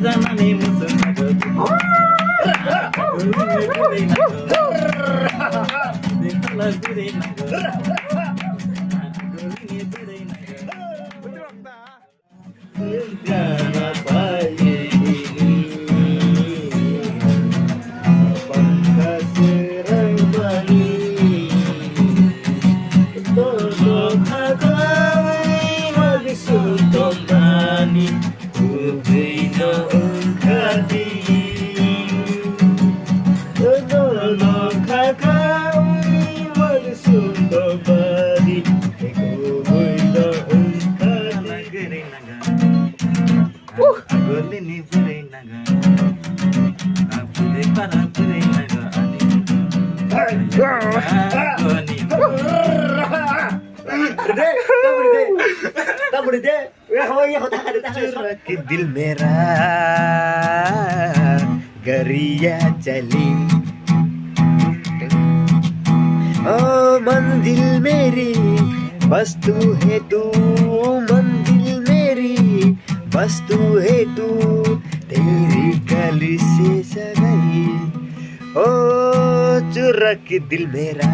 जानानै मुसुकाको कि दिल मेरा गरिया चली ओ मंजिल मेरी बस तू है तू मंजिल मेरी बस तू है तू तेरी गली से सगाई ओ चुरा के दिल मेरा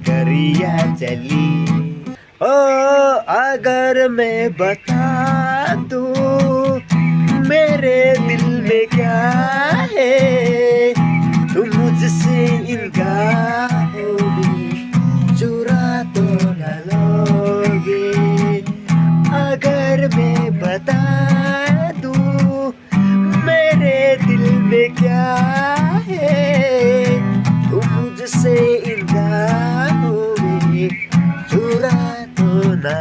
गरिया चली ओ अगर मैं बता दूं मेरे दिल में क्या है तुम मुझसे इनकार चुरा तो न लोगे अगर मैं बता दूं मेरे दिल में क्या है तुम मुझसे इनकार चुरा तो न